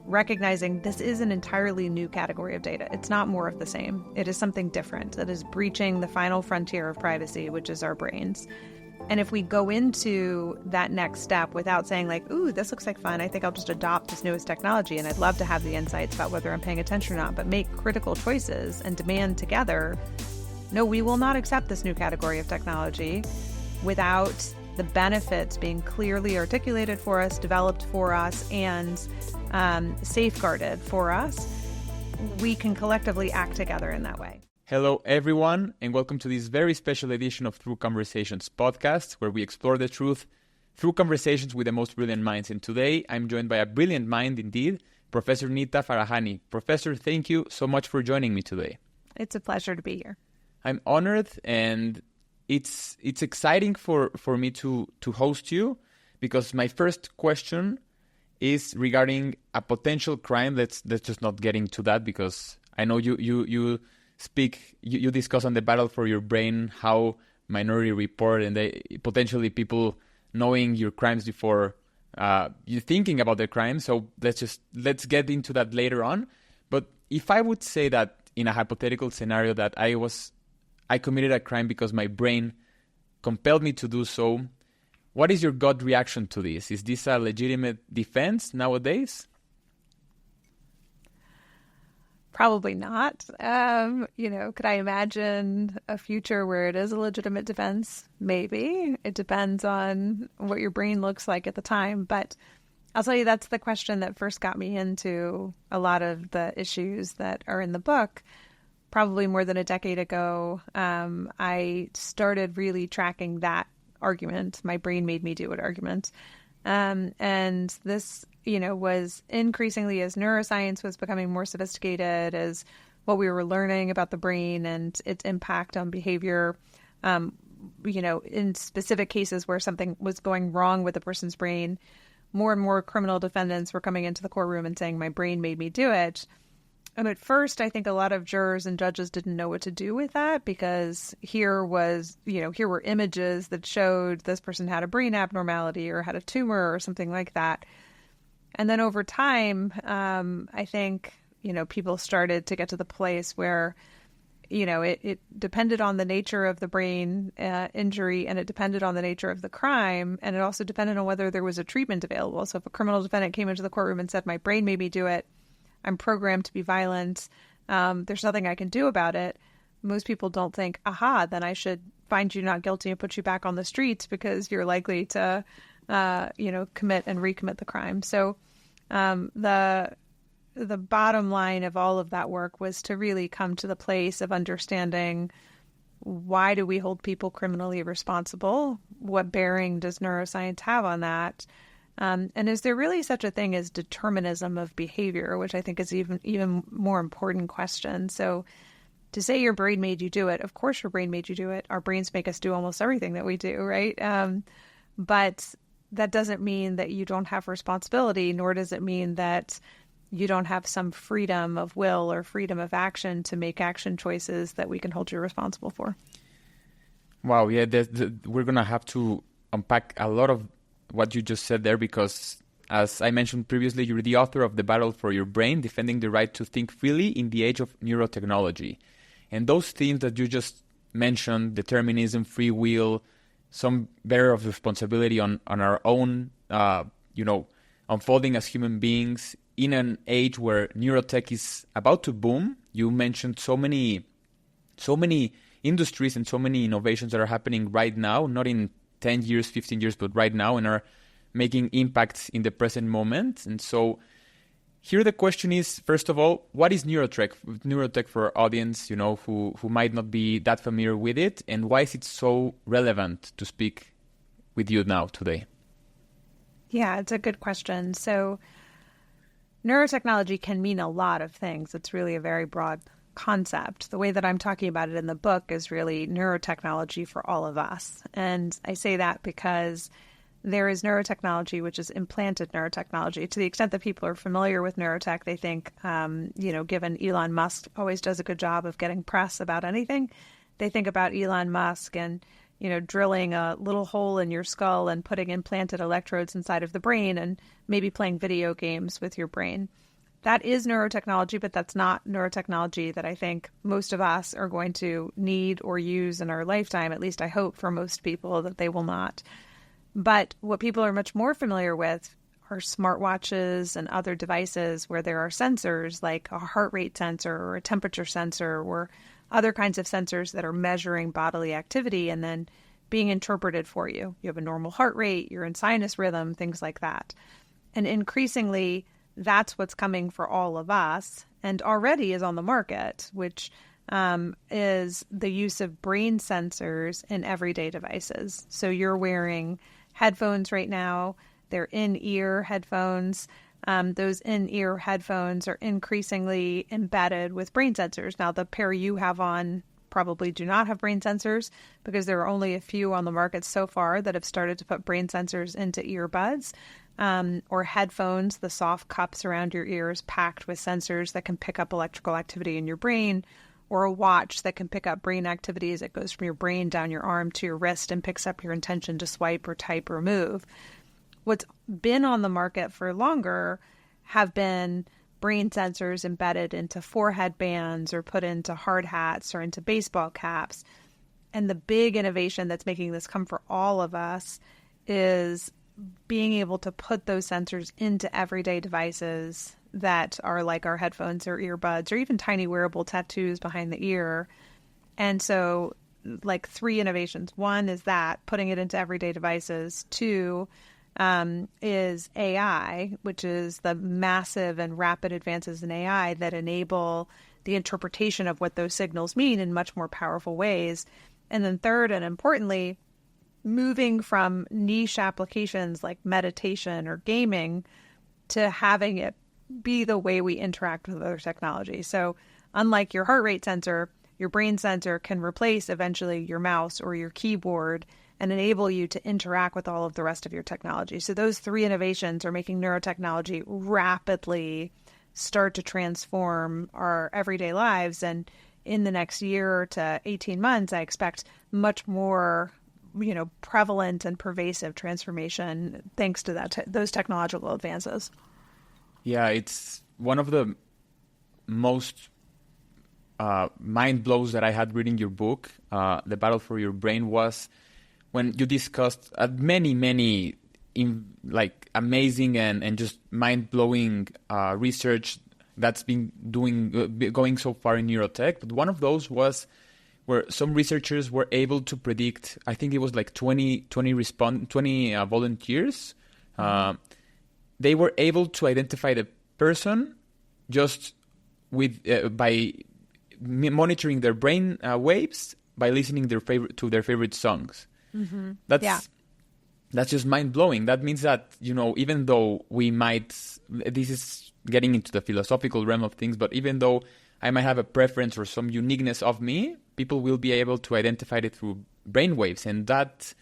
recognizing this is an entirely new category of data. It's not more of the same. It is something different that is breaching the final frontier of privacy, which is our brains. And if we go into that next step without saying like, ooh, this looks like fun, I think I'll just adopt this newest technology and I'd love to have the insights about whether I'm paying attention or not, but make critical choices and demand together, no, we will not accept this new category of technology without the benefits being clearly articulated for us, developed for us, and safeguarded for us. We can collectively act together in that way. Hello, everyone, and welcome to this very special edition of Through Conversations podcast, where we explore the truth through conversations with the most brilliant minds. And today, I'm joined by a brilliant mind indeed, Professor Nita Farahany. Professor, thank you so much for joining me today. It's a pleasure to be here. I'm honored, and it's exciting for me to host you, because my first question is regarding a potential crime. Let's just not get into that, because I know you discuss on the battle for your brain, how Minority Report and potentially people knowing your crimes before you thinking about the crime. So let's get into that later on. But if I would say that in a hypothetical scenario that I committed a crime because my brain compelled me to do so, what is your gut reaction to this? Is this a legitimate defense nowadays? Probably not. Could I imagine a future where it is a legitimate defense? Maybe. It depends on what your brain looks like at the time. But I'll tell you, that's the question that first got me into a lot of the issues that are in the book. Probably more than a decade ago, I started really tracking that argument, my brain made me do it argument. And this was increasingly, as neuroscience was becoming more sophisticated, as what we were learning about the brain and its impact on behavior, in specific cases where something was going wrong with a person's brain, more and more criminal defendants were coming into the courtroom and saying, my brain made me do it. And at first, I think a lot of jurors and judges didn't know what to do with that, because here were images that showed this person had a brain abnormality or had a tumor or something like that. And then over time, I think, people started to get to the place where, it depended on the nature of the brain injury, and it depended on the nature of the crime. And it also depended on whether there was a treatment available. So if a criminal defendant came into the courtroom and said, my brain made me do it, I'm programmed to be violent, there's nothing I can do about it, most people don't think, then I should find you not guilty and put you back on the streets because you're likely to, commit and recommit the crime. So the bottom line of all of that work was to really come to the place of understanding, why do we hold people criminally responsible? What bearing does neuroscience have on that? And is there really such a thing as determinism of behavior, which I think is even more important question. So to say your brain made you do it, of course your brain made you do it. Our brains make us do almost everything that we do, right? But that doesn't mean that you don't have responsibility, nor does it mean that you don't have some freedom of will or freedom of action to make action choices that we can hold you responsible for. Wow, yeah, we're going to have to unpack a lot of what you just said there, because as I mentioned previously, you're the author of The Battle for Your Brain, Defending the Right to Think Freely in the Age of Neurotechnology. And those themes that you just mentioned, determinism, free will, some bearer of responsibility on our own, unfolding as human beings in an age where neurotech is about to boom. You mentioned so many industries and so many innovations that are happening right now, not in 10 years, 15 years, but right now, and are making impacts in the present moment. And so here the question is, first of all, what is neurotech? Neurotech for our audience, who might not be that familiar with it, and why is it so relevant to speak with you now today? Yeah, it's a good question. So neurotechnology can mean a lot of things. It's really a very broad concept. The way that I'm talking about it in the book is really neurotechnology for all of us. And I say that because there is neurotechnology, which is implanted neurotechnology. To the extent that people are familiar with neurotech, they think, given Elon Musk always does a good job of getting press about anything, they think about Elon Musk and, drilling a little hole in your skull and putting implanted electrodes inside of the brain and maybe playing video games with your brain. that is neurotechnology, but that's not neurotechnology that I think most of us are going to need or use in our lifetime. At least I hope for most people that they will not. But what people are much more familiar with are smartwatches and other devices where there are sensors like a heart rate sensor or a temperature sensor or other kinds of sensors that are measuring bodily activity and then being interpreted for you. You have a normal heart rate, you're in sinus rhythm, things like that. And increasingly, that's what's coming for all of us and already is on the market, which is the use of brain sensors in everyday devices. So you're wearing headphones right now. They're in-ear headphones. Those in-ear headphones are increasingly embedded with brain sensors. Now, the pair you have on probably do not have brain sensors because there are only a few on the market so far that have started to put brain sensors into earbuds. Or headphones, the soft cups around your ears packed with sensors that can pick up electrical activity in your brain, or a watch that can pick up brain activity as it goes from your brain down your arm to your wrist and picks up your intention to swipe or type or move. What's been on the market for longer have been brain sensors embedded into forehead bands or put into hard hats or into baseball caps. And the big innovation that's making this come for all of us is being able to put those sensors into everyday devices that are like our headphones or earbuds or even tiny wearable tattoos behind the ear. And so like 3 innovations. 1 is that, putting it into everyday devices. 2 is AI, which is the massive and rapid advances in AI that enable the interpretation of what those signals mean in much more powerful ways. And then 3rd, and importantly, moving from niche applications like meditation or gaming to having it be the way we interact with other technology. So unlike your heart rate sensor, your brain sensor can replace eventually your mouse or your keyboard and enable you to interact with all of the rest of your technology. So those 3 innovations are making neurotechnology rapidly start to transform our everyday lives. And in the next year to 18 months, I expect much more prevalent and pervasive transformation thanks to those technological advances. Yeah, it's one of the most mind blows that I had reading your book, The Battle for Your Brain, was when you discussed many amazing and just mind-blowing research that's been going so far in neurotech. But one of those was where some researchers were able to predict, I think it was like 20 volunteers. They were able to identify the person just with by monitoring their brain waves, by listening to their favorite songs. Mm-hmm. That's just mind-blowing. That means that, even though this is getting into the philosophical realm of things, but even though I might have a preference or some uniqueness of me, people will be able to identify it through brainwaves. And that,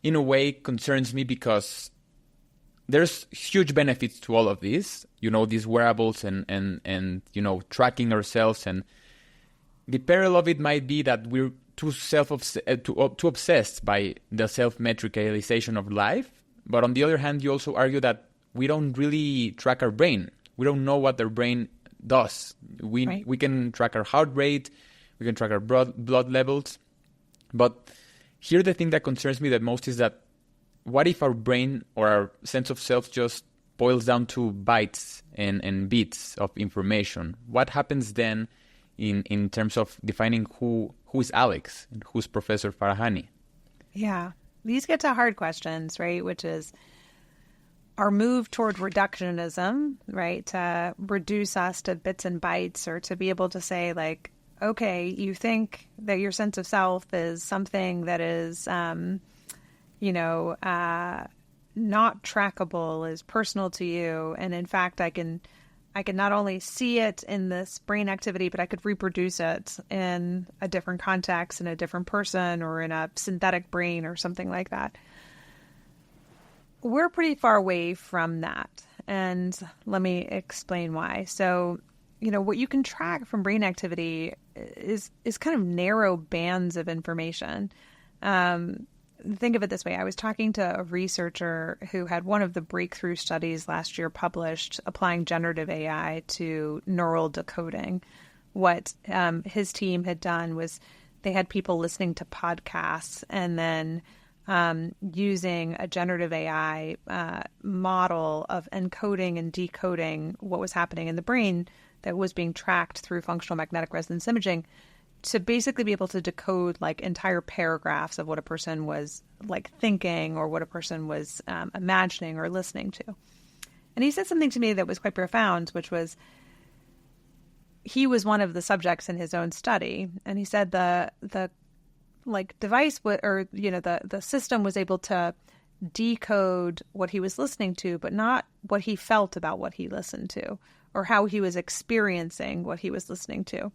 in a way, concerns me because there's huge benefits to all of this, these wearables and tracking ourselves. And the peril of it might be that we're too obsessed by the self-metricalization of life. But on the other hand, you also argue that we don't really track our brain. We don't know what our brain does. We can track our heart rate, we can track our blood levels. But here the thing that concerns me the most is that what if our brain or our sense of self just boils down to bytes and bits of information? What happens then in terms of defining who is Alex and who's Professor Farahany? Yeah, these get to hard questions, right? Which is our move toward reductionism, right? To reduce us to bits and bytes, or to be able to say like, okay, you think that your sense of self is something that is, not trackable, is personal to you. And in fact, I can not only see it in this brain activity, but I could reproduce it in a different context, in a different person, or in a synthetic brain or something like that. We're pretty far away from that. And let me explain why. So, what you can track from brain activity is kind of narrow bands of information. think of it this way. I was talking to a researcher who had one of the breakthrough studies last year published applying generative AI to neural decoding. What his team had done was they had people listening to podcasts and then using a generative AI model of encoding and decoding what was happening in the brain that was being tracked through functional magnetic resonance imaging to basically be able to decode like entire paragraphs of what a person was like thinking or what a person was imagining or listening to. And he said something to me that was quite profound, which was he was one of the subjects in his own study. And he said the like device the system was able to decode what he was listening to, but not what he felt about what he listened to or how he was experiencing what he was listening to.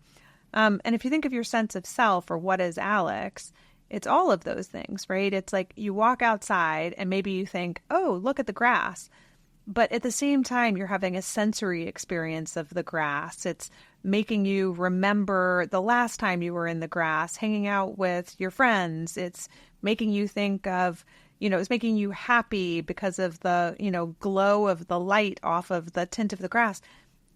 And if you think of your sense of self or what is Alex, it's all of those things, right? It's like you walk outside and maybe you think, oh, look at the grass. But at the same time, you're having a sensory experience of the grass. It's making you remember the last time you were in the grass, hanging out with your friends. It's making you think of, it's making you happy because of the, glow of the light off of the tint of the grass.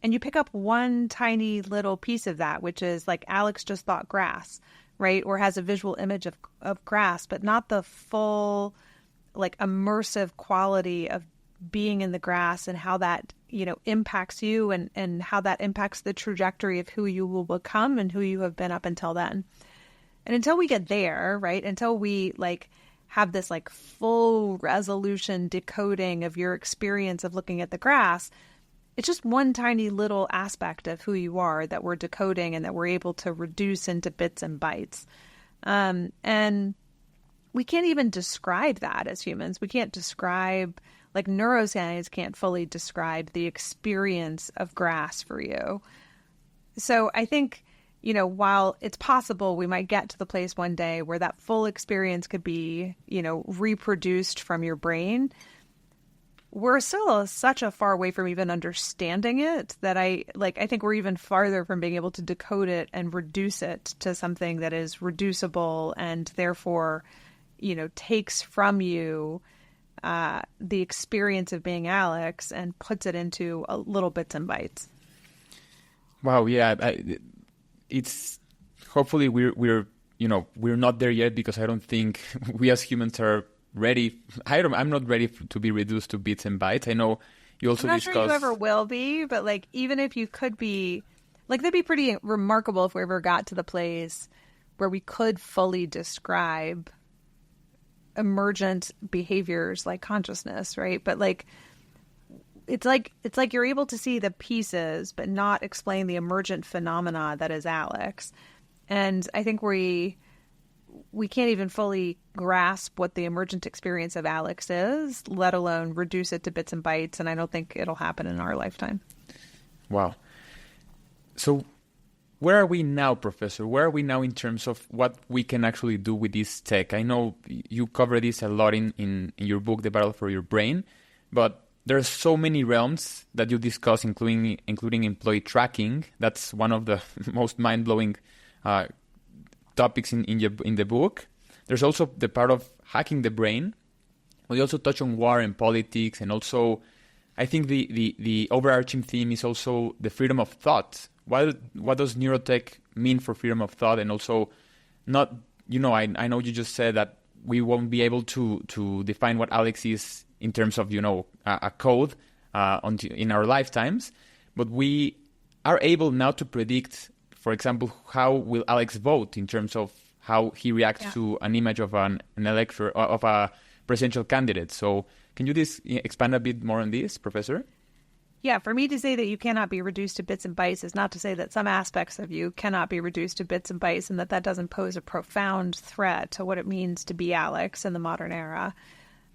And you pick up one tiny little piece of that, which is like Alex just thought grass, right? Or has a visual image of grass, but not the full, like immersive quality of being in the grass and how that, impacts you and how that impacts the trajectory of who you will become and who you have been up until then. And until we get there, right? Until we like have this like full resolution decoding of your experience of looking at the grass, it's just one tiny little aspect of who you are that we're decoding and that we're able to reduce into bits and bytes. And we can't even describe that as humans. We can't describe, like neuroscience can't fully describe the experience of grass for you. So I think, while it's possible we might get to the place one day where that full experience could be, reproduced from your brain, we're still such a far away from even understanding it that I think we're even farther from being able to decode it and reduce it to something that is reducible and therefore, takes from you the experience of being Alex and puts it into little bits and bytes. Wow, yeah, it's hopefully we're not there yet because I don't think we as humans are ready. I'm not ready to be reduced to bits and bytes. I know you also I'm not sure you ever will be, but like even if you could be, like that'd be pretty remarkable if we ever got to the place where we could fully describe emergent behaviors like consciousness, right? But like it's like you're able to see the pieces but not explain the emergent phenomena that is Alex. And I think we can't even fully grasp what the emergent experience of Alex is, let alone reduce it to bits and bytes. And I don't think it'll happen in our lifetime. Wow. So where are we now, Professor? Where are we now in terms of what we can actually do with this tech? I know you cover this a lot in your book, The Battle for Your Brain, but there are so many realms that you discuss, including employee tracking. That's one of the most mind-blowing topics in the book. There's also the part of hacking the brain. We also touch on war and politics, and also I think the overarching theme is also the freedom of thought. What does neurotech mean for freedom of thought? And also, not I know you just said that we won't be able to define what Alex is in terms of a code in our lifetimes, but we are able now to predict, for example, how will Alex vote in terms of how he reacts to an image of an elector of a presidential candidate. So can you expand a bit more on this, Professor? Yeah, for me to say that you cannot be reduced to bits and bytes is not to say that some aspects of you cannot be reduced to bits and bytes and that doesn't pose a profound threat to what it means to be Alex in the modern era.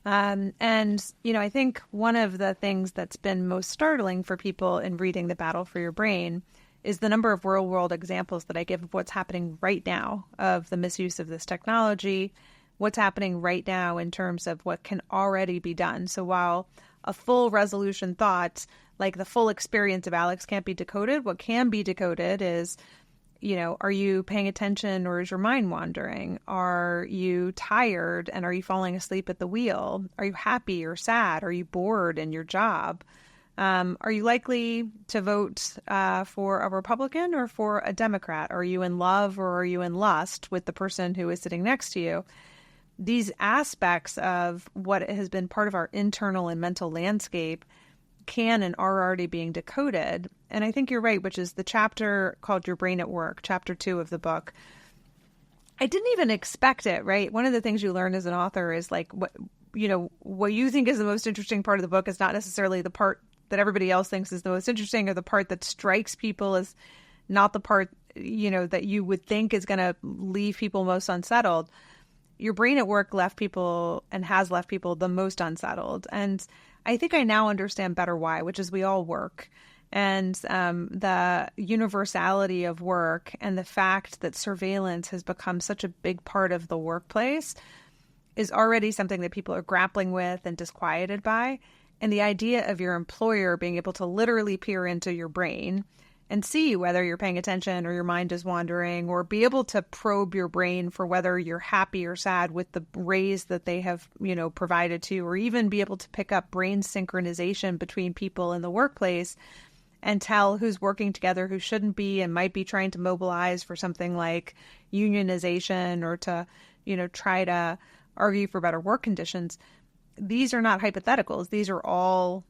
And, I think one of the things that's been most startling for people in reading The Battle for Your Brain is the number of real-world examples that I give of what's happening right now of the misuse of this technology, what's happening right now in terms of what can already be done. So while a full resolution thought, like the full experience of Alex, can't be decoded, what can be decoded is are you paying attention or is your mind wandering? Are you tired and are you falling asleep at the wheel? Are you happy or sad? Are you bored in your job? Are you likely to vote for a Republican or for a Democrat? Are you in love or are you in lust with the person who is sitting next to you? These aspects of what has been part of our internal and mental landscape can and are already being decoded. And I think you're right, which is the chapter called Your Brain at Work, chapter 2 of the book. I didn't even expect it, right? One of the things you learn as an author is like what you think is the most interesting part of the book is not necessarily the part that everybody else thinks is the most interesting, or the part that strikes people as not the part, that you would think is going to leave people most unsettled. Your Brain at Work left people and has left people the most unsettled. And I think I now understand better why, which is we all work. And the universality of work and the fact that surveillance has become such a big part of the workplace is already something that people are grappling with and disquieted by. And the idea of your employer being able to literally peer into your brain and see whether you're paying attention or your mind is wandering, or be able to probe your brain for whether you're happy or sad with the raise that they have, provided to you, or even be able to pick up brain synchronization between people in the workplace and tell who's working together, who shouldn't be, and might be trying to mobilize for something like unionization or to, try to argue for better work conditions. These are not hypotheticals. These are all,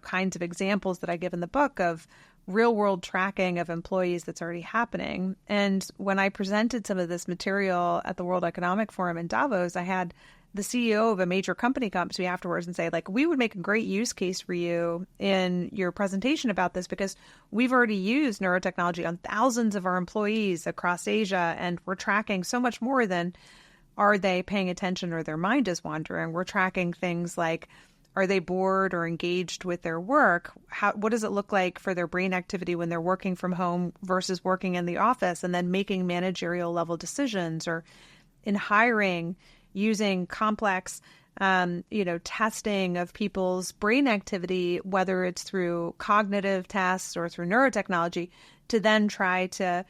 kinds of examples that I give in the book of real world tracking of employees that's already happening. And when I presented some of this material at the World Economic Forum in Davos, I had the CEO of a major company come to me afterwards and say, like, we would make a great use case for you in your presentation about this because we've already used neurotechnology on thousands of our employees across Asia, and we're tracking so much more than are they paying attention or their mind is wandering. We're tracking things like, are they bored or engaged with their work? What does it look like for their brain activity when they're working from home versus working in the office, and then making managerial level decisions, or in hiring, using complex, testing of people's brain activity, whether it's through cognitive tests or through neurotechnology, to then try to,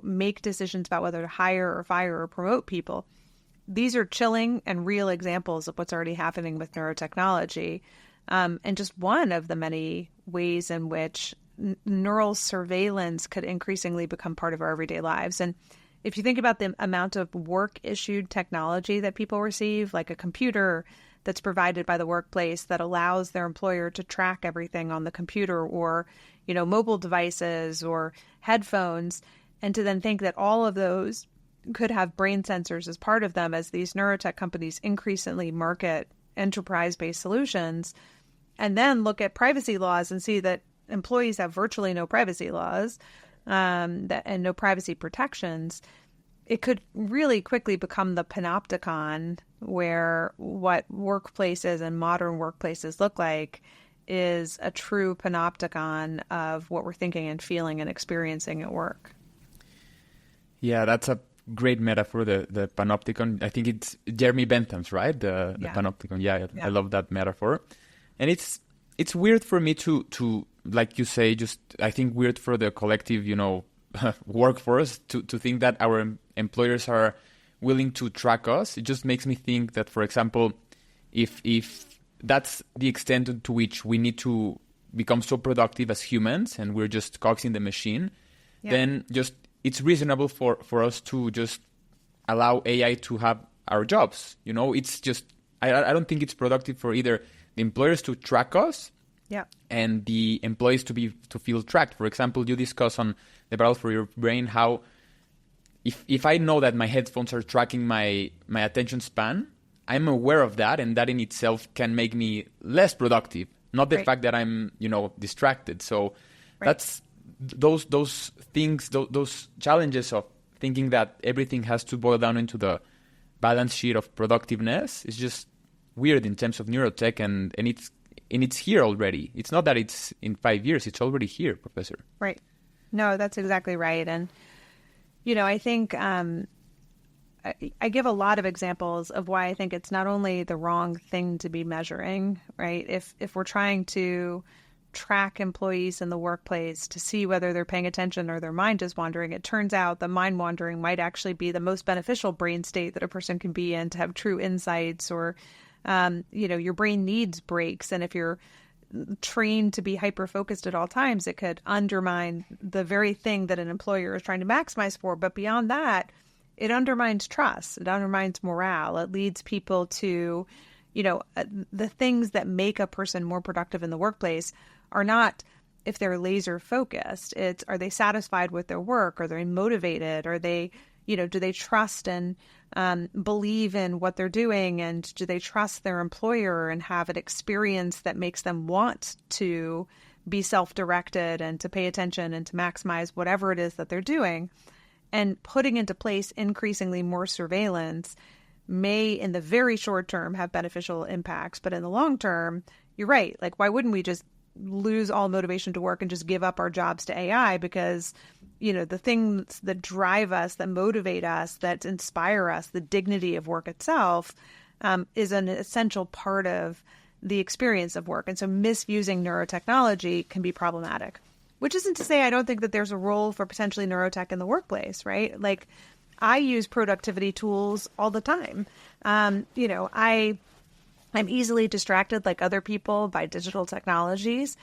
make decisions about whether to hire or fire or promote people. These are chilling and real examples of what's already happening with neurotechnology, and just one of the many ways in which neural surveillance could increasingly become part of our everyday lives. And if you think about the amount of work-issued technology that people receive, like a computer that's provided by the workplace that allows their employer to track everything on the computer, or, mobile devices or headphones, and to then think that all of those could have brain sensors as part of them as these neurotech companies increasingly market enterprise-based solutions, and then look at privacy laws and see that employees have virtually no privacy laws and no privacy protections, it could really quickly become the panopticon where what workplaces and modern workplaces look like is a true panopticon of what we're thinking and feeling and experiencing at work. Yeah, that's a great metaphor, the panopticon. I think it's Jeremy Bentham's, right? The panopticon. Yeah, I love that metaphor. And it's weird for me to like you say, just I think weird for the collective, workforce to think that our employers are willing to track us. It just makes me think that, for example, if that's the extent to which we need to become so productive as humans and we're just cogs in the machine, then just it's reasonable for us to just allow AI to have our jobs. It's just, I don't think it's productive for either the employers to track us and the employees to feel tracked. For example, you discuss on the Battle for Your Brain how if I know that my headphones are tracking my attention span, I'm aware of that, and that in itself can make me less productive, not the fact that I'm, distracted. So that's those things, those challenges of thinking that everything has to boil down into the balance sheet of productiveness is just weird in terms of neurotech, and it's here already. It's not that it's in 5 years; it's already here, Professor. Right. No, that's exactly right. And I think I give a lot of examples of why I think it's not only the wrong thing to be measuring, right? If we're trying to track employees in the workplace to see whether they're paying attention or their mind is wandering, it turns out the mind wandering might actually be the most beneficial brain state that a person can be in to have true insights, or, your brain needs breaks. And if you're trained to be hyper-focused at all times, it could undermine the very thing that an employer is trying to maximize for. But beyond that, it undermines trust. It undermines morale. It leads people to, the things that make a person more productive in the workplace are not if they're laser focused. It's, are they satisfied with their work? Are they motivated? Are they, do they trust and believe in what they're doing? And do they trust their employer and have an experience that makes them want to be self-directed and to pay attention and to maximize whatever it is that they're doing? And putting into place increasingly more surveillance may, in the very short term, have beneficial impacts. But in the long term, you're right. Like, why wouldn't we just lose all motivation to work and just give up our jobs to AI? Because, the things that drive us, that motivate us, that inspire us, the dignity of work itself, is an essential part of the experience of work. And so misusing neurotechnology can be problematic. Which isn't to say I don't think that there's a role for potentially neurotech in the workplace, right? Like, I use productivity tools all the time. I'm easily distracted, like other people, by digital technologies.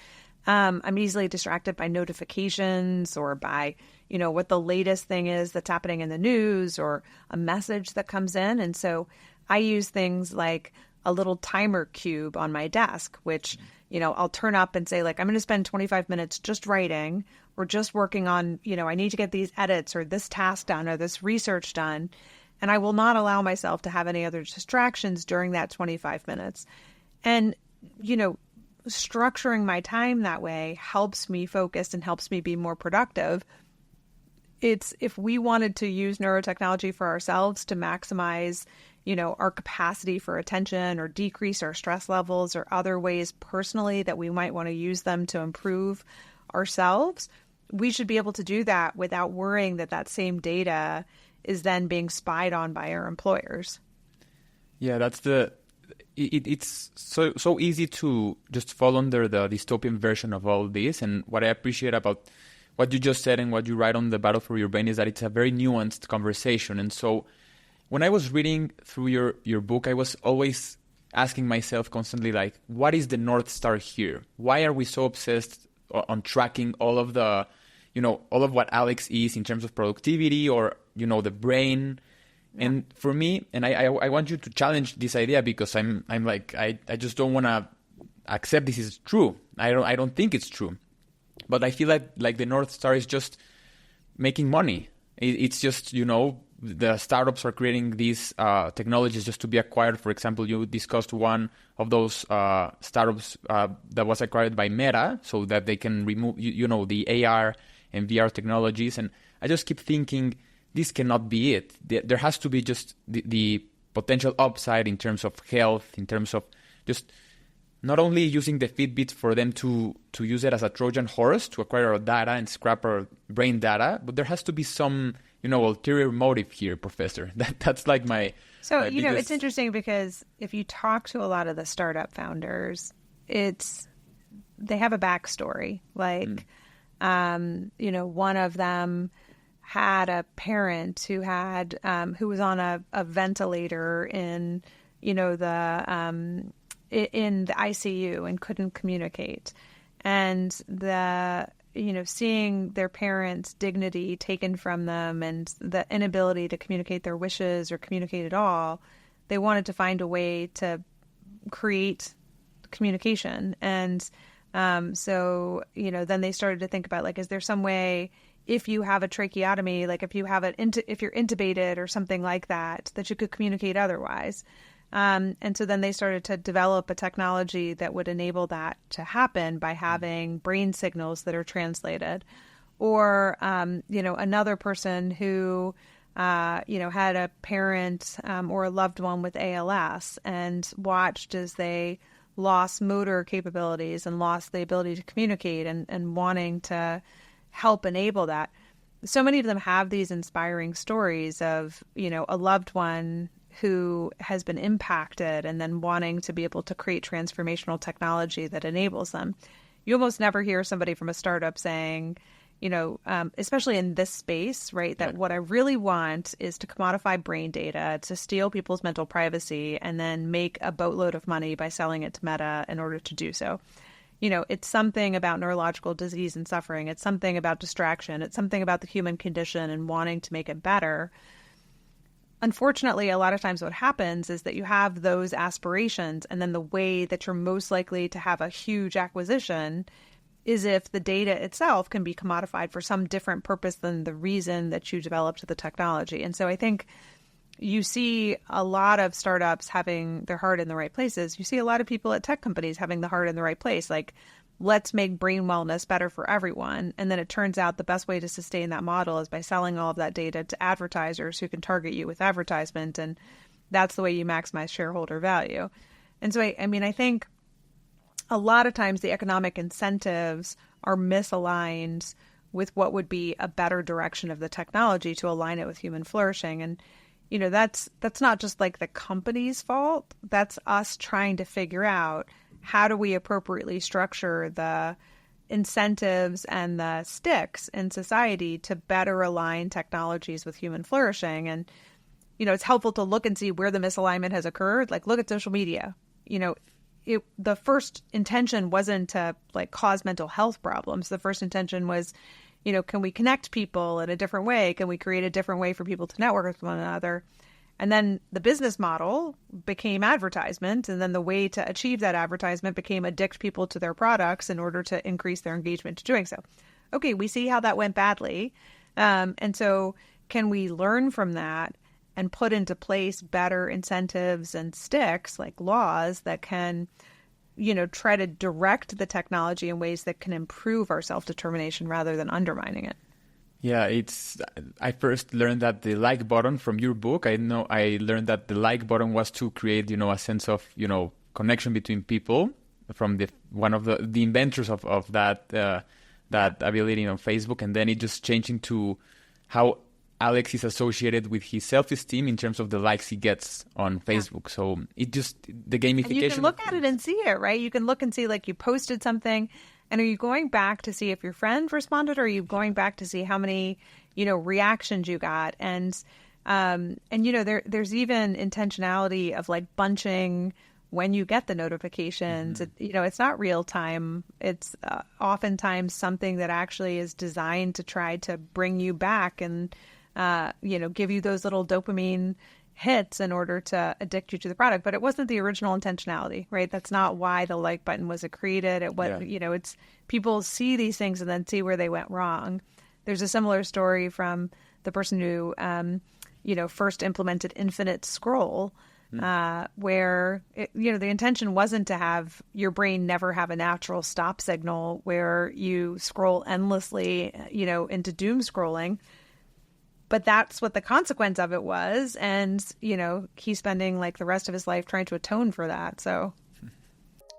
I'm easily distracted by notifications or by, what the latest thing is that's happening in the news or a message that comes in. And so I use things like a little timer cube on my desk, which, I'll turn up and say, like, I'm going to spend 25 minutes just writing or just working on, I need to get these edits or this task done or this research done. And I will not allow myself to have any other distractions during that 25 minutes. And, structuring my time that way helps me focus and helps me be more productive. It's, if we wanted to use neurotechnology for ourselves to maximize, our capacity for attention or decrease our stress levels or other ways personally that we might want to use them to improve ourselves, we should be able to do that without worrying that that same data is then being spied on by our employers. Yeah, it's so easy to just fall under the dystopian version of all this. And what I appreciate about what you just said and what you write on the Battle for Your Brain is that it's a very nuanced conversation. And so when I was reading through your book, I was always asking myself constantly, like, what is the North Star here? Why are we so obsessed on tracking all of the, all of what Alex is in terms of productivity or, the brain? Yeah. And for me, and I want you to challenge this idea, because I'm like, I just don't want to accept this is true. I don't think it's true. But I feel like the North Star is just making money. It's just, the startups are creating these technologies just to be acquired. For example, you discussed one of those startups that was acquired by Meta so that they can remove, the AR and VR technologies. And I just keep thinking, this cannot be it. There has to be just the potential upside in terms of health, in terms of just not only using the Fitbit for them to use it as a Trojan horse to acquire our data and scrap our brain data, but there has to be some, ulterior motive here, Professor. That's like my... So, my biggest... it's interesting because if you talk to a lot of the startup founders, they have a backstory. Like, one of them had a parent who had who was on a ventilator in the ICU and couldn't communicate, and seeing their parents' dignity taken from them and the inability to communicate their wishes or communicate at all, they wanted to find a way to create communication. And so then they started to think about, like, is there some way, if you have a tracheotomy, like if you're intubated or something like that you could communicate otherwise. And so then they started to develop a technology that would enable that to happen by having brain signals that are translated. Or, another person who, had a parent or a loved one with ALS and watched as they lost motor capabilities and lost the ability to communicate and wanting to help enable that. So many of them have these inspiring stories of, a loved one who has been impacted and then wanting to be able to create transformational technology that enables them. you almost never hear somebody from a startup saying, especially in this space, right, that what I really want is to commodify brain data, to steal people's mental privacy, and then make a boatload of money by selling it to Meta in order to do so. It's something about neurological disease and suffering. It's something about distraction. It's something about the human condition and wanting to make it better. Unfortunately, a lot of times what happens is that you have those aspirations, and then the way that you're most likely to have a huge acquisition is if the data itself can be commodified for some different purpose than the reason that you developed the technology. And so I think you see a lot of startups having their heart in the right places. You see a lot of people at tech companies having the heart in the right place. Like, let's make brain wellness better for everyone. And then it turns out the best way to sustain that model is by selling all of that data to advertisers who can target you with advertisement. And that's the way you maximize shareholder value. And so, I think a lot of times the economic incentives are misaligned with what would be a better direction of the technology to align it with human flourishing. And that's not just like the company's fault. That's us trying to figure out how do we appropriately structure the incentives and the sticks in society to better align technologies with human flourishing. And, it's helpful to look and see where the misalignment has occurred. Like, look at social media. The first intention wasn't to cause mental health problems. The first intention was, can we connect people in a different way? Can we create a different way for people to network with one another? And then the business model became advertisement. And then the way to achieve that advertisement became addict people to their products in order to increase their engagement to doing so. Okay, we see how that went badly. And so can we learn from that and put into place better incentives and sticks, like laws that can try to direct the technology in ways that can improve our self-determination rather than undermining it? Yeah, I first learned that the like button from your book. I learned that the like button was to create, a sense of, connection between people from one of the inventors of that ability on Facebook. And then it just changed into how Alex is associated with his self-esteem in terms of the likes he gets on Facebook. Yeah. So the gamification. And you can look at it and see it, right? You can look and see, you posted something, and are you going back to see if your friend responded, or are you going back to see how many, reactions you got? And there's even intentionality of bunching when you get the notifications. Mm-hmm. It's not real time. It's oftentimes something that actually is designed to try to bring you back and give you those little dopamine hits in order to addict you to the product. But it wasn't the original intentionality, right? That's not why the like button was created. It's people see these things and then see where they went wrong. There's a similar story from the person who, first implemented infinite scroll, where the intention wasn't to have your brain never have a natural stop signal where you scroll endlessly, into doom scrolling. But that's what the consequence of it was. And, he's spending the rest of his life trying to atone for that. So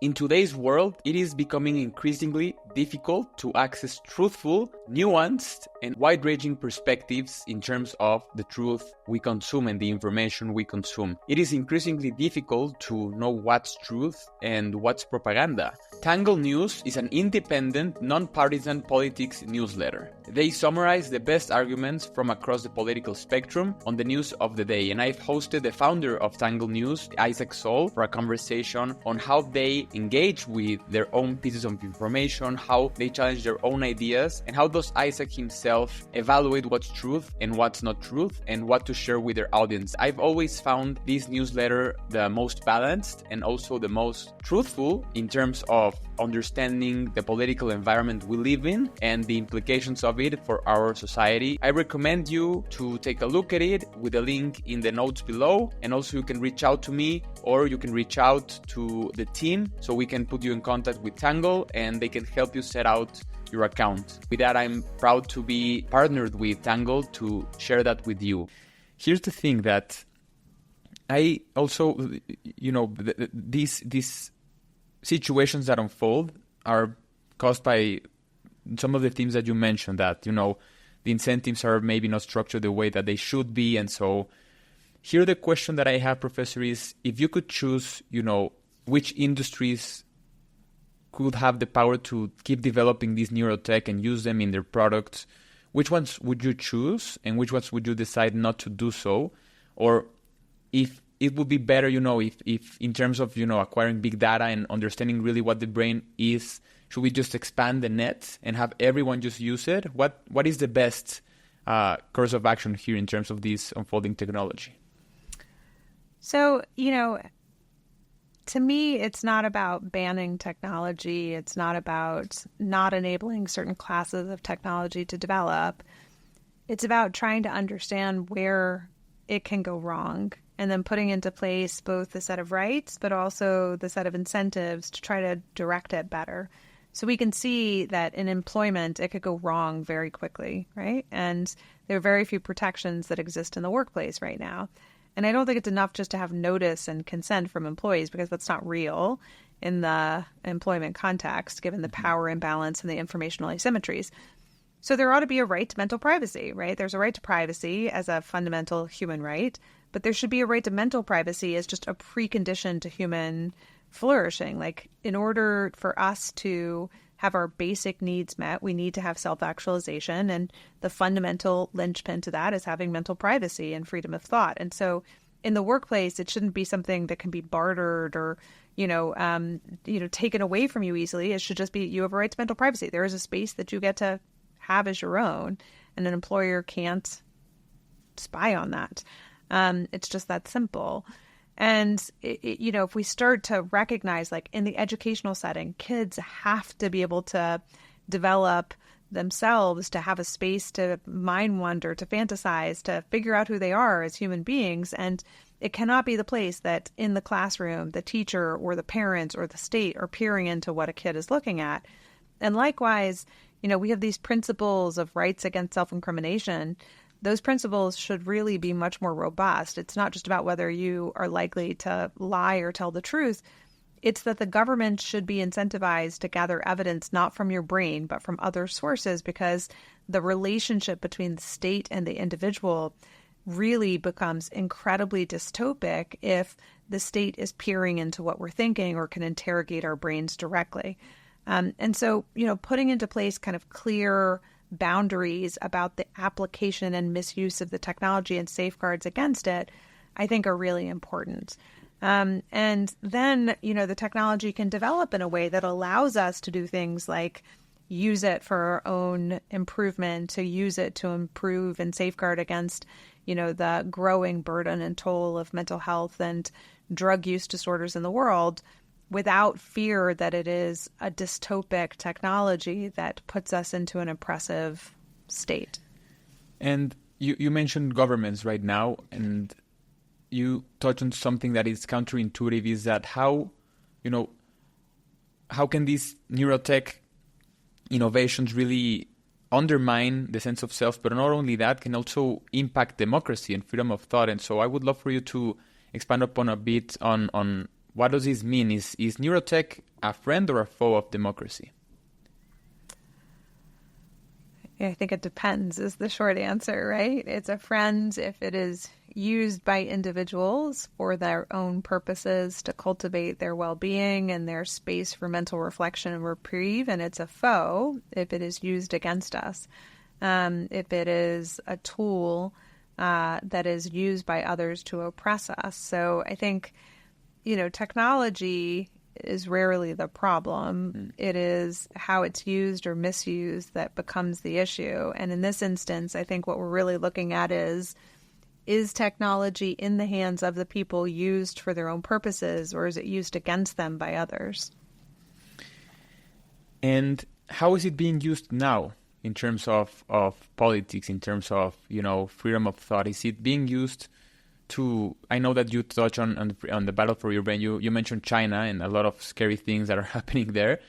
in today's world, it is becoming increasingly difficult to access truthful, nuanced, and wide-ranging perspectives in terms of the truth we consume and the information we consume. It is increasingly difficult to know what's truth and what's propaganda. Tangle News is an independent, non-partisan politics newsletter. They summarize the best arguments from across the political spectrum on the news of the day, and I've hosted the founder of Tangle News, Isaac Soul, for a conversation on how they engage with their own pieces of information, how they challenge their own ideas, and how does Isaac himself evaluate what's truth and what's not truth, and what to share with their audience. I've always found this newsletter the most balanced and also the most truthful in terms of understanding the political environment we live in and the implications of it for our society. I recommend you to take a look at it with a link in the notes below, and also you can reach out to me or you can reach out to the team so we can put you in contact with Tangle and they can help you set out your account. With that, I'm proud to be partnered with Tangle to share that with you. Here's the thing that I also, these situations that unfold are caused by some of the themes that you mentioned, that, the incentives are maybe not structured the way that they should be. And so here the question that I have, Professor, is if you could choose, which industries could have the power to keep developing these neurotech and use them in their products, which ones would you choose and which ones would you decide not to do so? Or if it would be better, if in terms of, acquiring big data and understanding really what the brain is, should we just expand the net and have everyone just use it? What is the best course of action here in terms of this unfolding technology? So, to me, it's not about banning technology. It's not about not enabling certain classes of technology to develop. It's about trying to understand where it can go wrong and then putting into place both the set of rights, but also the set of incentives to try to direct it better. So we can see that in employment, it could go wrong very quickly, right? And there are very few protections that exist in the workplace right now. And I don't think it's enough just to have notice and consent from employees, because that's not real in the employment context, given the power imbalance and the informational asymmetries. So there ought to be a right to mental privacy, right? There's a right to privacy as a fundamental human right, but there should be a right to mental privacy as just a precondition to human flourishing. Like, in order for us to have our basic needs met, we need to have self-actualization. And the fundamental linchpin to that is having mental privacy and freedom of thought. And so in the workplace, it shouldn't be something that can be bartered or, taken away from you easily. It should just be, you have a right to mental privacy. There is a space that you get to have as your own, and an employer can't spy on that. It's just that simple. And, if we start to recognize, like in the educational setting, kids have to be able to develop themselves, to have a space to mind wander, to fantasize, to figure out who they are as human beings. And it cannot be the place that in the classroom, the teacher or the parents or the state are peering into what a kid is looking at. And likewise, we have these principles of rights against self-incrimination. Those principles should really be much more robust. It's not just about whether you are likely to lie or tell the truth. It's that the government should be incentivized to gather evidence not from your brain, but from other sources, because the relationship between the state and the individual really becomes incredibly dystopic if the state is peering into what we're thinking or can interrogate our brains directly. And so, putting into place kind of clear boundaries about the application and misuse of the technology and safeguards against it, I think are really important. And then, the technology can develop in a way that allows us to do things like use it for our own improvement, to use it to improve and safeguard against, the growing burden and toll of mental health and drug use disorders in the world, without fear that it is a dystopic technology that puts us into an oppressive state. And you mentioned governments right now, and you touched on something that is counterintuitive, is that how can these neurotech innovations really undermine the sense of self, but not only that, can also impact democracy and freedom of thought. And so I would love for you to expand upon a bit on what does this mean? Is neurotech a friend or a foe of democracy? I think it depends is the short answer, right? It's a friend if it is used by individuals for their own purposes to cultivate their well-being and their space for mental reflection and reprieve. And it's a foe if it is used against us. If it is a tool that is used by others to oppress us. So I think technology is rarely the problem. It is how it's used or misused that becomes the issue. And in this instance, I think what we're really looking at is technology in the hands of the people used for their own purposes, or is it used against them by others? And how is it being used now in terms of politics, in terms of, freedom of thought? Is it being used to, I know that you touched on the battle for your brain. You mentioned China and a lot of scary things that are happening there.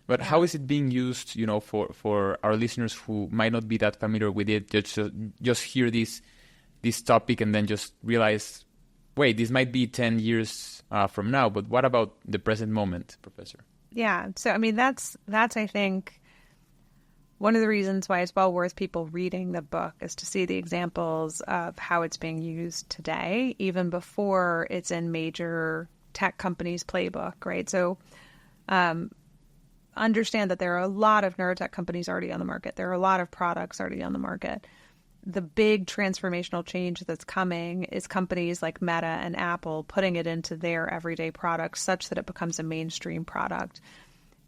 But how is it being used, for our listeners who might not be that familiar with it, just hear this topic and then just realize, wait, this might be 10 years from now, but what about the present moment, Professor? Yeah. So, I mean, that's I think, one of the reasons why it's well worth people reading the book is to see the examples of how it's being used today, even before it's in major tech companies' playbook, right? So understand that there are a lot of neurotech companies already on the market. There are a lot of products already on the market. The big transformational change that's coming is companies like Meta and Apple putting it into their everyday products such that it becomes a mainstream product.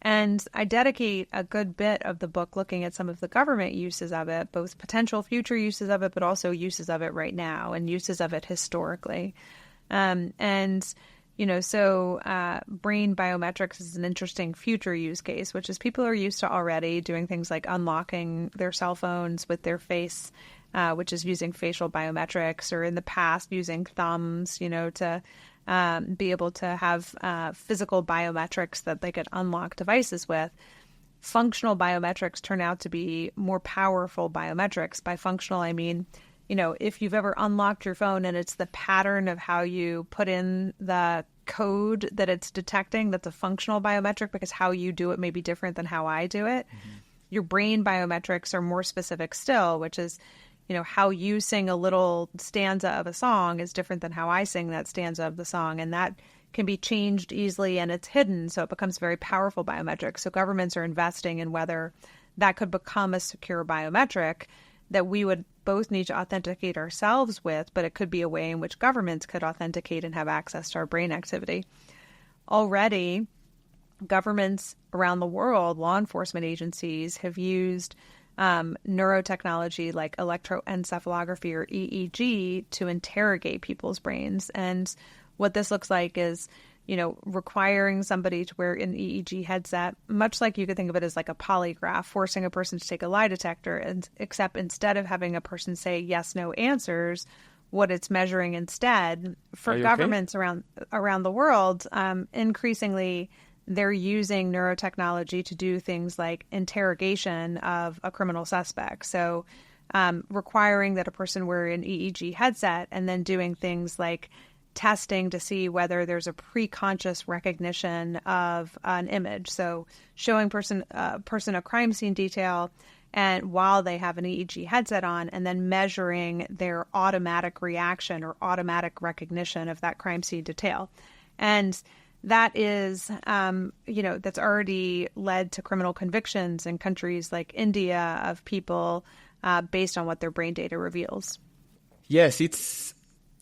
And I dedicate a good bit of the book looking at some of the government uses of it, both potential future uses of it, but also uses of it right now and uses of it historically. Brain biometrics is an interesting future use case, which is people are used to already doing things like unlocking their cell phones with their face, which is using facial biometrics, or in the past using thumbs, to be able to have physical biometrics that they could unlock devices with. Functional biometrics turn out to be more powerful biometrics. By functional, I mean, if you've ever unlocked your phone and it's the pattern of how you put in the code that it's detecting, that's a functional biometric, because how you do it may be different than how I do it. Mm-hmm. Your brain biometrics are more specific still, which is, how you sing a little stanza of a song is different than how I sing that stanza of the song. And that can be changed easily and it's hidden. So it becomes very powerful biometric. So governments are investing in whether that could become a secure biometric that we would both need to authenticate ourselves with, but it could be a way in which governments could authenticate and have access to our brain activity. Already, governments around the world, law enforcement agencies, have used neurotechnology like electroencephalography or EEG to interrogate people's brains. And what this looks like is, requiring somebody to wear an EEG headset, much like you could think of it as like a polygraph, forcing a person to take a lie detector, and except instead of having a person say yes, no answers, what it's measuring instead for governments around the world, increasingly they're using neurotechnology to do things like interrogation of a criminal suspect. So requiring that a person wear an EEG headset and then doing things like testing to see whether there's a pre-conscious recognition of an image. So showing a crime scene detail, and while they have an EEG headset on, and then measuring their automatic reaction or automatic recognition of that crime scene detail. And that is, that's already led to criminal convictions in countries like India of people based on what their brain data reveals. Yes, it's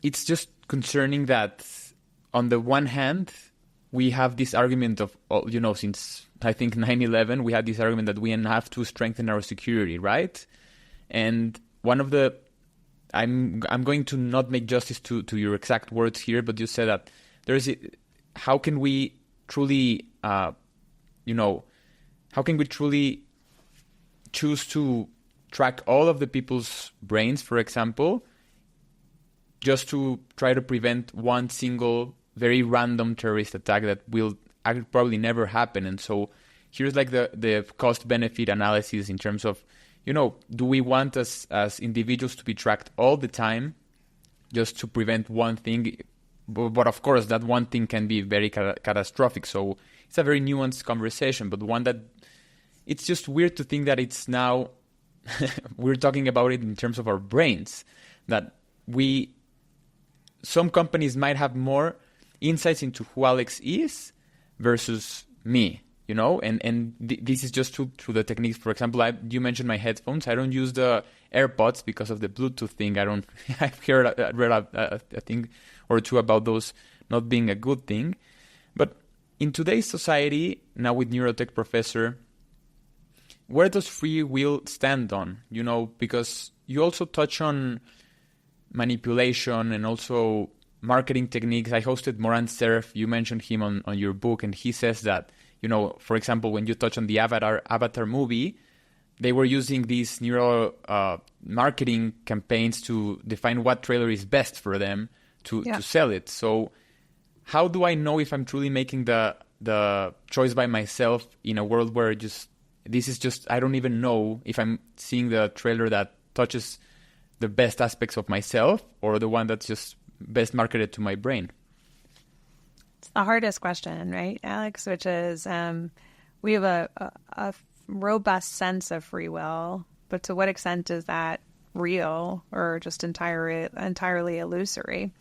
just concerning that on the one hand, we have this argument of, since I think 9/11, we had this argument that we have to strengthen our security, right? And one of the, I'm going to not make justice to your exact words here, but you said that how can we truly, choose to track all of the people's brains, for example, just to try to prevent one single very random terrorist attack that will probably never happen. And so here's like the cost-benefit analysis in terms of, do we want us as individuals to be tracked all the time just to prevent one thing? But of course, that one thing can be very catastrophic. So it's a very nuanced conversation, but one that it's just weird to think that it's now we're talking about it in terms of our brains, that some companies might have more insights into who Alex is versus me, and this is just through the techniques. For example, you mentioned my headphones. I don't use the AirPods because of the Bluetooth thing. I've read a thing or two about those not being a good thing. But in today's society, now with Neurotech Professor, where does free will stand on? Because you also touch on manipulation and also marketing techniques. I hosted Moran Serf. You mentioned him on your book, and he says that, for example, when you touch on the Avatar movie, they were using these marketing campaigns to define what trailer is best for them to sell it. So how do I know if I'm truly making the choice by myself in a world where I don't even know if I'm seeing the trailer that touches the best aspects of myself or the one that's just best marketed to my brain? It's the hardest question, right, Alex? Which is, we have a robust sense of free will, but to what extent is that real or just entirely illusory?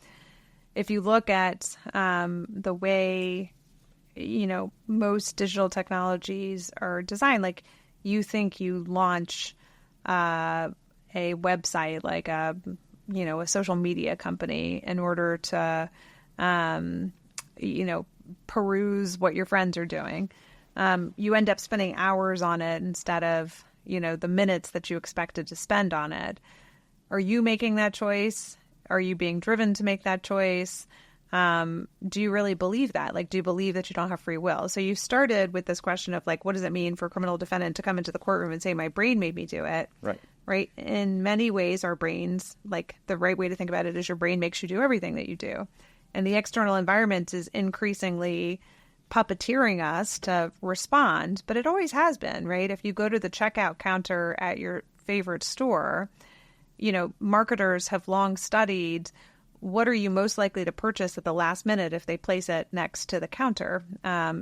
If you look at the way most digital technologies are designed like you think you launch a website like a social media company in order to, peruse what your friends are doing. You end up spending hours on it instead of, the minutes that you expected to spend on it. Are you making that choice? Are you being driven to make that choice? Do you really believe that? Like, do you believe that you don't have free will? So you started with this question of like, what does it mean for a criminal defendant to come into the courtroom and say, my brain made me do it? Right. Right. In many ways, our brains, like the right way to think about it is your brain makes you do everything that you do. And the external environment is increasingly puppeteering us to respond, but it always has been, right? If you go to the checkout counter at your favorite store, marketers have long studied what are you most likely to purchase at the last minute if they place it next to the counter.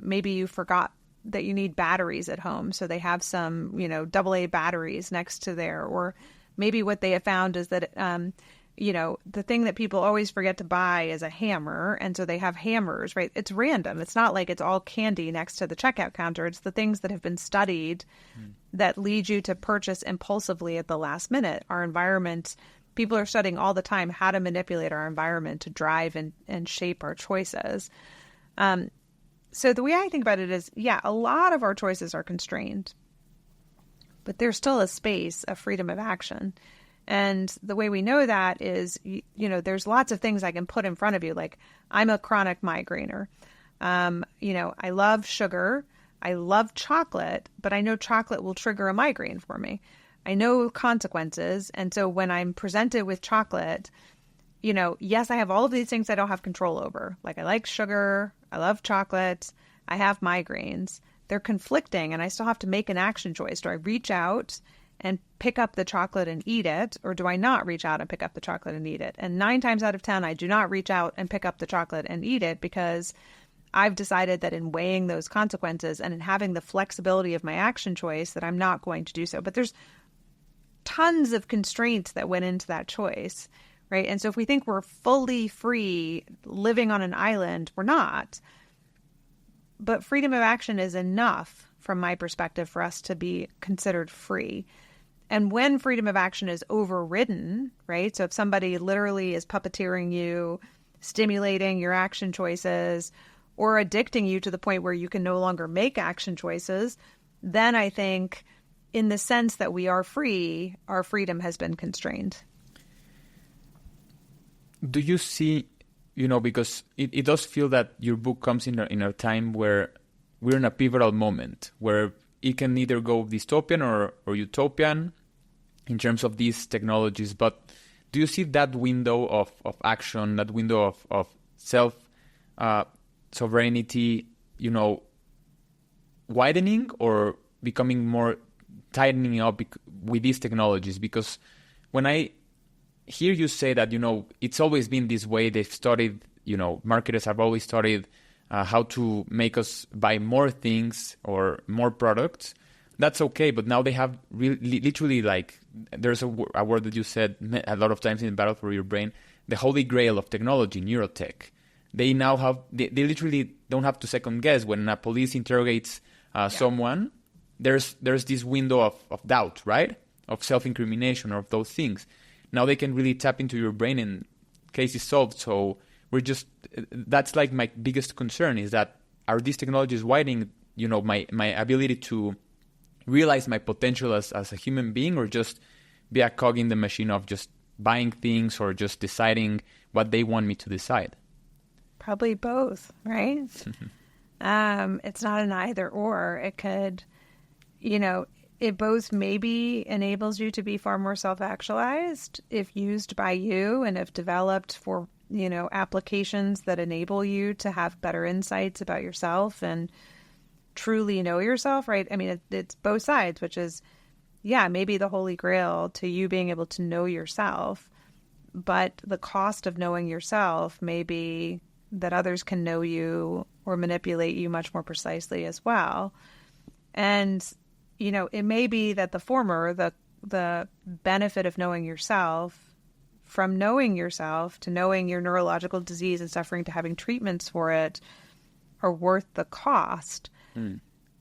Maybe you forgot that you need batteries at home, so they have some, AA batteries next to there. Or maybe what they have found is that, the thing that people always forget to buy is a hammer, and so they have hammers, right? It's random. It's not like it's all candy next to the checkout counter. It's the things that have been studied that lead you to purchase impulsively at the last minute. Our environment, people are studying all the time how to manipulate our environment to drive and shape our choices. So the way I think about it is, a lot of our choices are constrained, but there's still a space of freedom of action. And the way we know that is, there's lots of things I can put in front of you. Like, I'm a chronic migrainer. I love sugar. I love chocolate, but I know chocolate will trigger a migraine for me. I know consequences. And so when I'm presented with chocolate, yes, I have all of these things I don't have control over. Like, I like sugar. I love chocolate. I have migraines. They're conflicting, and I still have to make an action choice. Do I reach out and pick up the chocolate and eat it, or do I not reach out and pick up the chocolate and eat it? And 9 times out of 10, I do not reach out and pick up the chocolate and eat it because I've decided that in weighing those consequences and in having the flexibility of my action choice that I'm not going to do so. But there's tons of constraints that went into that choice, right? And so if we think we're fully free living on an island, we're not. But freedom of action is enough, from my perspective, for us to be considered free. And when freedom of action is overridden, right? So if somebody literally is puppeteering you, stimulating your action choices, or addicting you to the point where you can no longer make action choices, then I think in the sense that we are free, our freedom has been constrained. Do you see, because it does feel that your book comes in a time where we're in a pivotal moment where it can either go dystopian or utopian in terms of these technologies. But do you see that window of action, that window of self sovereignty, widening or becoming more tightening up with these technologies? Because when I hear you say that, it's always been this way, they've studied, marketers have always studied how to make us buy more things or more products, that's okay. But now they have literally, like, there's a word that you said a lot of times in Battle for Your Brain, the holy grail of technology, Neurotech. They now have, they literally don't have to second guess when a police interrogates someone. There's this window of doubt, right? Of self-incrimination or of those things. Now they can really tap into your brain and case is solved. So that's like my biggest concern is that are these technologies widening, my ability to realize my potential as a human being, or just be a cog in the machine of just buying things or just deciding what they want me to decide? Probably both, right? It's not an either or. It could, it both maybe enables you to be far more self-actualized if used by you and if developed for, applications that enable you to have better insights about yourself and truly know yourself, right? I mean, it's both sides, which is, maybe the holy grail to you being able to know yourself, but the cost of knowing yourself may be that others can know you or manipulate you much more precisely as well. And, it may be that the former, the benefit of knowing yourself, from knowing yourself to knowing your neurological disease and suffering to having treatments for it, are worth the cost,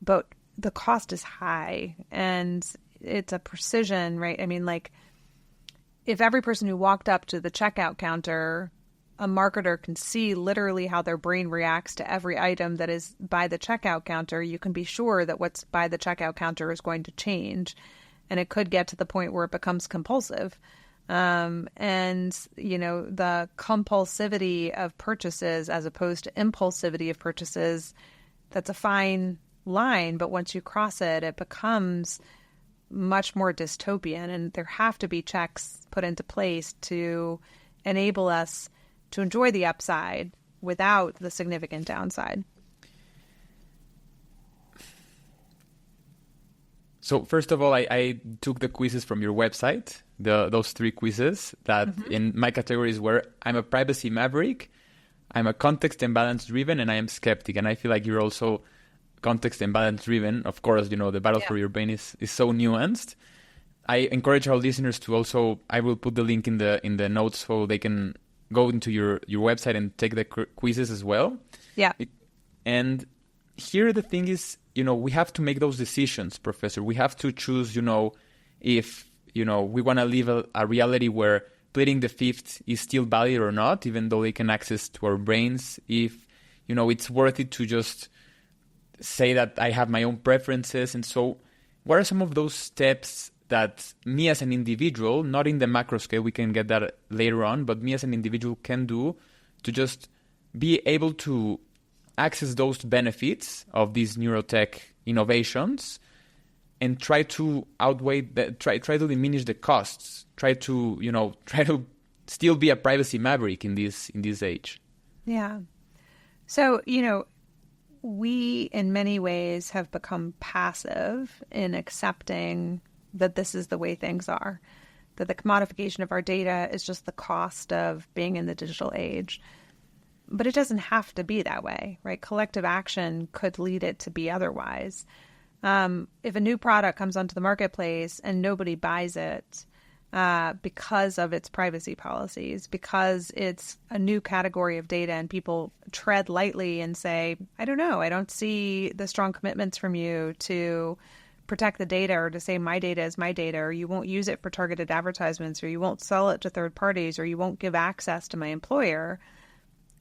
but the cost is high and it's a precision, right? I mean, like, if every person who walked up to the checkout counter, a marketer can see literally how their brain reacts to every item that is by the checkout counter, you can be sure that what's by the checkout counter is going to change. And it could get to the point where it becomes compulsive. And, you know, the compulsivity of purchases as opposed to impulsivity of purchases, that's a fine line. But once you cross it, it becomes much more dystopian. And there have to be checks put into place to enable us to enjoy the upside without the significant downside. So first of all, I took the quizzes from your website, those 3 quizzes that in my categories were I'm a privacy maverick, I'm a context and balance driven, and I am skeptic. And I feel like you're also context and balance driven. Of course, you know, the battle for your brain is so nuanced. I encourage our listeners to also, I will put the link in the notes so they can go into your website and take the quizzes as well. Yeah. And here the thing is, you know, we have to make those decisions, Professor. We have to choose, you know, if, you know, we want to live a reality where pleading the fifth is still valid or not, even though they can access to our brains. If, you know, it's worth it to just say that I have my own preferences. And so what are some of those steps that me as an individual, not in the macro scale, we can get that later on, but me as an individual can do to just be able to access those benefits of these neurotech innovations and try to outweigh try to diminish the costs, try to still be a privacy maverick in this age. Yeah. So, you know, we in many ways have become passive in accepting that this is the way things are, that the commodification of our data is just the cost of being in the digital age. But it doesn't have to be that way, right? Collective action could lead it to be otherwise. If a new product comes onto the marketplace and nobody buys it because of its privacy policies, because it's a new category of data and people tread lightly and say, I don't know, I don't see the strong commitments from you to protect the data or to say my data is my data, or you won't use it for targeted advertisements, or you won't sell it to third parties, or you won't give access to my employer.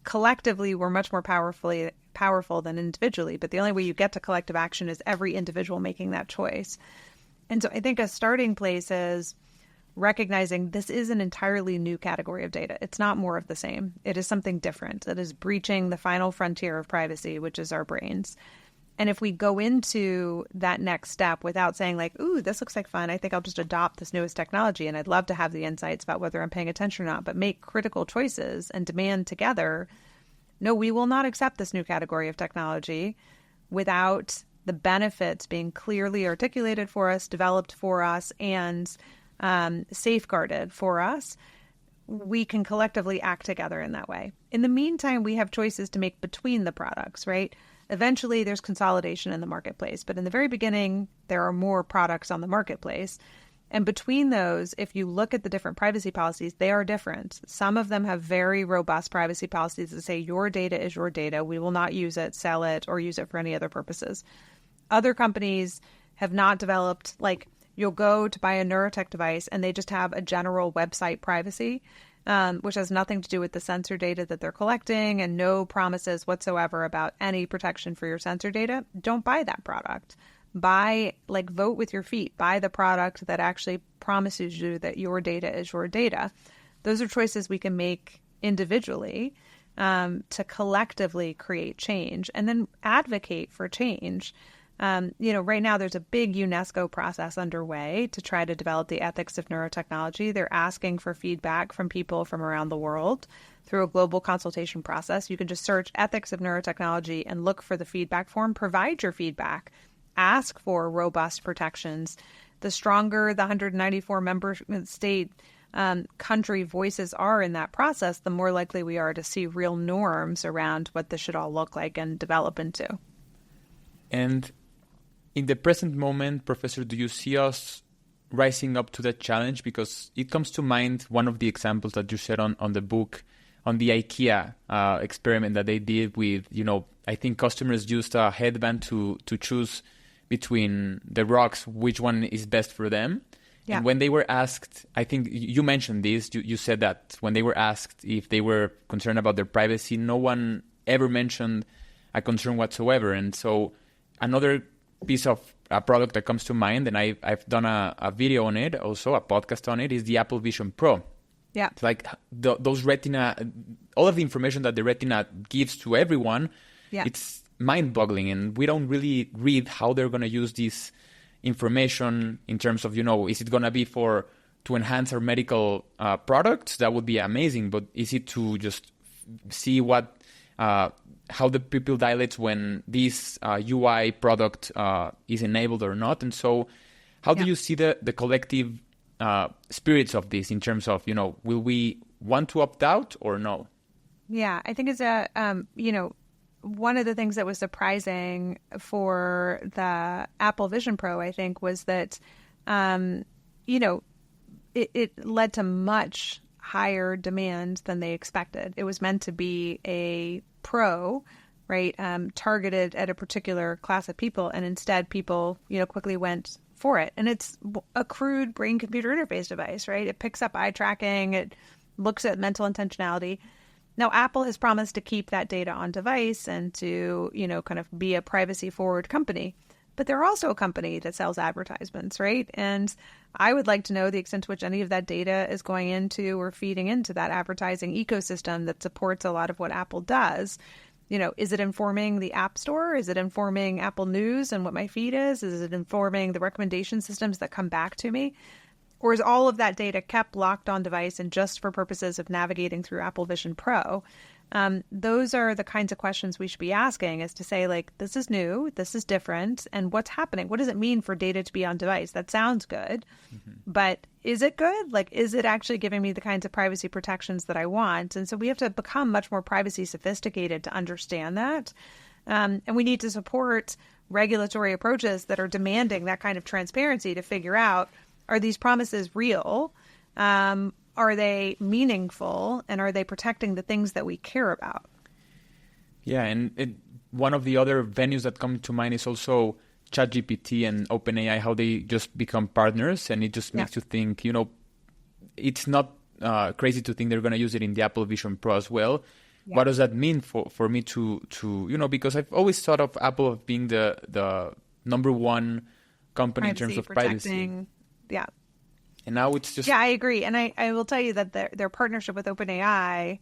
Collectively, we're much more powerful than individually, but the only way you get to collective action is every individual making that choice. And so I think a starting place is recognizing this is an entirely new category of data. It's not more of the same. It is something different. It is breaching the final frontier of privacy, which is our brains. And if we go into that next step without saying like, ooh, this looks like fun, I think I'll just adopt this newest technology and I'd love to have the insights about whether I'm paying attention or not, but make critical choices and demand together, no, we will not accept this new category of technology without the benefits being clearly articulated for us, developed for us, and safeguarded for us. We can collectively act together in that way. In the meantime, we have choices to make between the products, right? Eventually, there's consolidation in the marketplace. But in the very beginning, there are more products on the marketplace. And between those, if you look at the different privacy policies, they are different. Some of them have very robust privacy policies that say your data is your data. We will not use it, sell it, or use it for any other purposes. Other companies have not developed, like you'll go to buy a Neurotech device and they just have a general website privacy, which has nothing to do with the sensor data that they're collecting and no promises whatsoever about any protection for your sensor data. Don't buy that product. Vote with your feet. Buy the product that actually promises you that your data is your data. Those are choices we can make individually to collectively create change and then advocate for change. Right now there's a big UNESCO process underway to try to develop the ethics of neurotechnology. They're asking for feedback from people from around the world through a global consultation process. You can just search ethics of neurotechnology and look for the feedback form, provide your feedback, ask for robust protections. The stronger the 194 member state country voices are in that process, the more likely we are to see real norms around what this should all look like and develop into. And in the present moment, Professor, do you see us rising up to that challenge? Because it comes to mind one of the examples that you said on the book, on the IKEA experiment that they did with, I think customers used a headband to choose between the rocks, which one is best for them. Yeah. And when they were asked, I think you mentioned this, you said that when they were asked if they were concerned about their privacy, no one ever mentioned a concern whatsoever. And so another piece of a product that comes to mind, and I've done a video on it, also a podcast on it, is the Apple Vision Pro. Yeah. It's like those retina, all of the information that the retina gives to everyone, it's mind-boggling. And we don't really read how they're going to use this information in terms of, is it going to be to enhance our medical products? That would be amazing. But is it to just see how the pupil dilates when this UI product is enabled or not? And so how do you see the collective spirits of this in terms of, will we want to opt out or no? Yeah, I think it's one of the things that was surprising for the Apple Vision Pro, I think, was that, it led to much higher demand than they expected. It was meant to be a pro, right, targeted at a particular class of people, and instead people, quickly went for it. And it's a crude brain-computer interface device, right? It picks up eye tracking, it looks at mental intentionality. Now, Apple has promised to keep that data on device and to, kind of be a privacy-forward company. But they're also a company that sells advertisements, right? And I would like to know the extent to which any of that data is going into or feeding into that advertising ecosystem that supports a lot of what Apple does. Is it informing the App Store? Is it informing Apple News and what my feed is? Is it informing the recommendation systems that come back to me? Or is all of that data kept locked on device and just for purposes of navigating through Apple Vision Pro? Those are the kinds of questions we should be asking, is to say, like, this is new, this is different, and what's happening? What does it mean for data to be on device? That sounds good, but is it good? Like, is it actually giving me the kinds of privacy protections that I want? And so we have to become much more privacy sophisticated to understand that. And we need to support regulatory approaches that are demanding that kind of transparency to figure out, are these promises real? Are they meaningful? And are they protecting the things that we care about? Yeah, and one of the other venues that come to mind is also ChatGPT and OpenAI, how they just become partners. And it just makes you think, it's not crazy to think they're going to use it in the Apple Vision Pro as well. Yeah. What does that mean for me to because I've always thought of Apple as being the number one company in terms of privacy. Yeah. And now it's just... Yeah, I agree. And I will tell you that their partnership with OpenAI,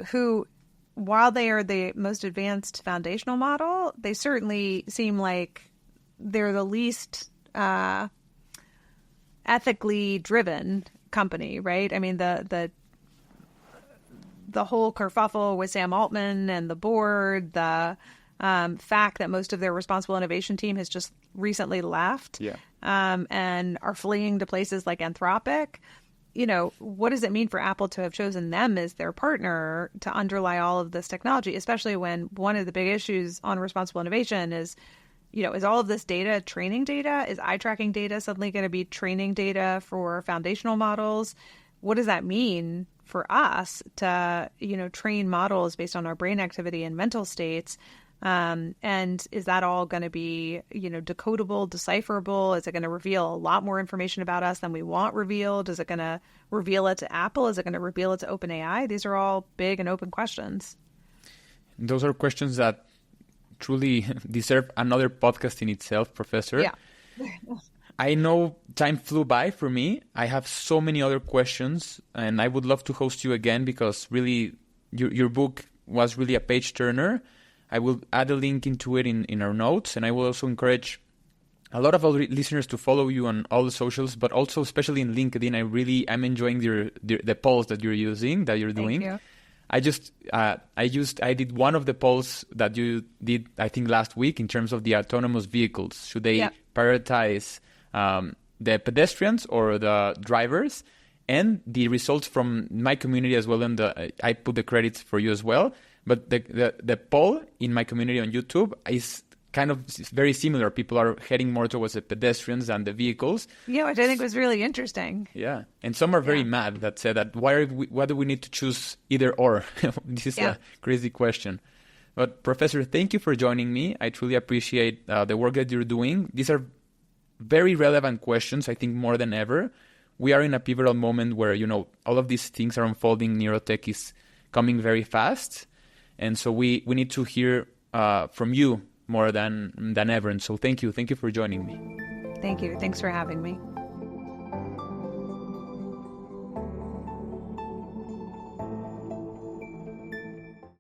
who, while they are the most advanced foundational model, they certainly seem like they're the least ethically driven company, right? I mean, the whole kerfuffle with Sam Altman and the board, the fact that most of their responsible innovation team has just recently left, and are fleeing to places like Anthropic. What does it mean for Apple to have chosen them as their partner to underlie all of this technology, especially when one of the big issues on responsible innovation is, is all of this data training data? Is eye tracking data suddenly going to be training data for foundational models? What does that mean for us to, train models based on our brain activity and mental states? And is that all going to be, decodable, decipherable? Is it going to reveal a lot more information about us than we want revealed? Is it going to reveal it to Apple? Is it going to reveal it to OpenAI? These are all big and open questions. Those are questions that truly deserve another podcast in itself, Professor. Yeah. I know time flew by for me. I have so many other questions, and I would love to host you again because really your book was really a page turner. I will add a link into it in our notes, and I will also encourage a lot of our listeners to follow you on all the socials, but also especially in LinkedIn. I'm enjoying the polls that you're doing. Thank you. I did one of the polls that you did, I think, last week in terms of the autonomous vehicles. Should they prioritize the pedestrians or the drivers? And the results from my community as well, and I put the credits for you as well. But the poll in my community on YouTube is kind of very similar. People are heading more towards the pedestrians than the vehicles. Yeah, which I think was really interesting. Yeah, and some are very mad that said that why do we need to choose either or? This is a crazy question. But Professor, thank you for joining me. I truly appreciate the work that you're doing. These are very relevant questions, I think, more than ever. We are in a pivotal moment where, all of these things are unfolding. Neurotech is coming very fast. And so we need to hear from you more than ever. And so thank you. Thank you for joining me. Thank you. Thanks for having me.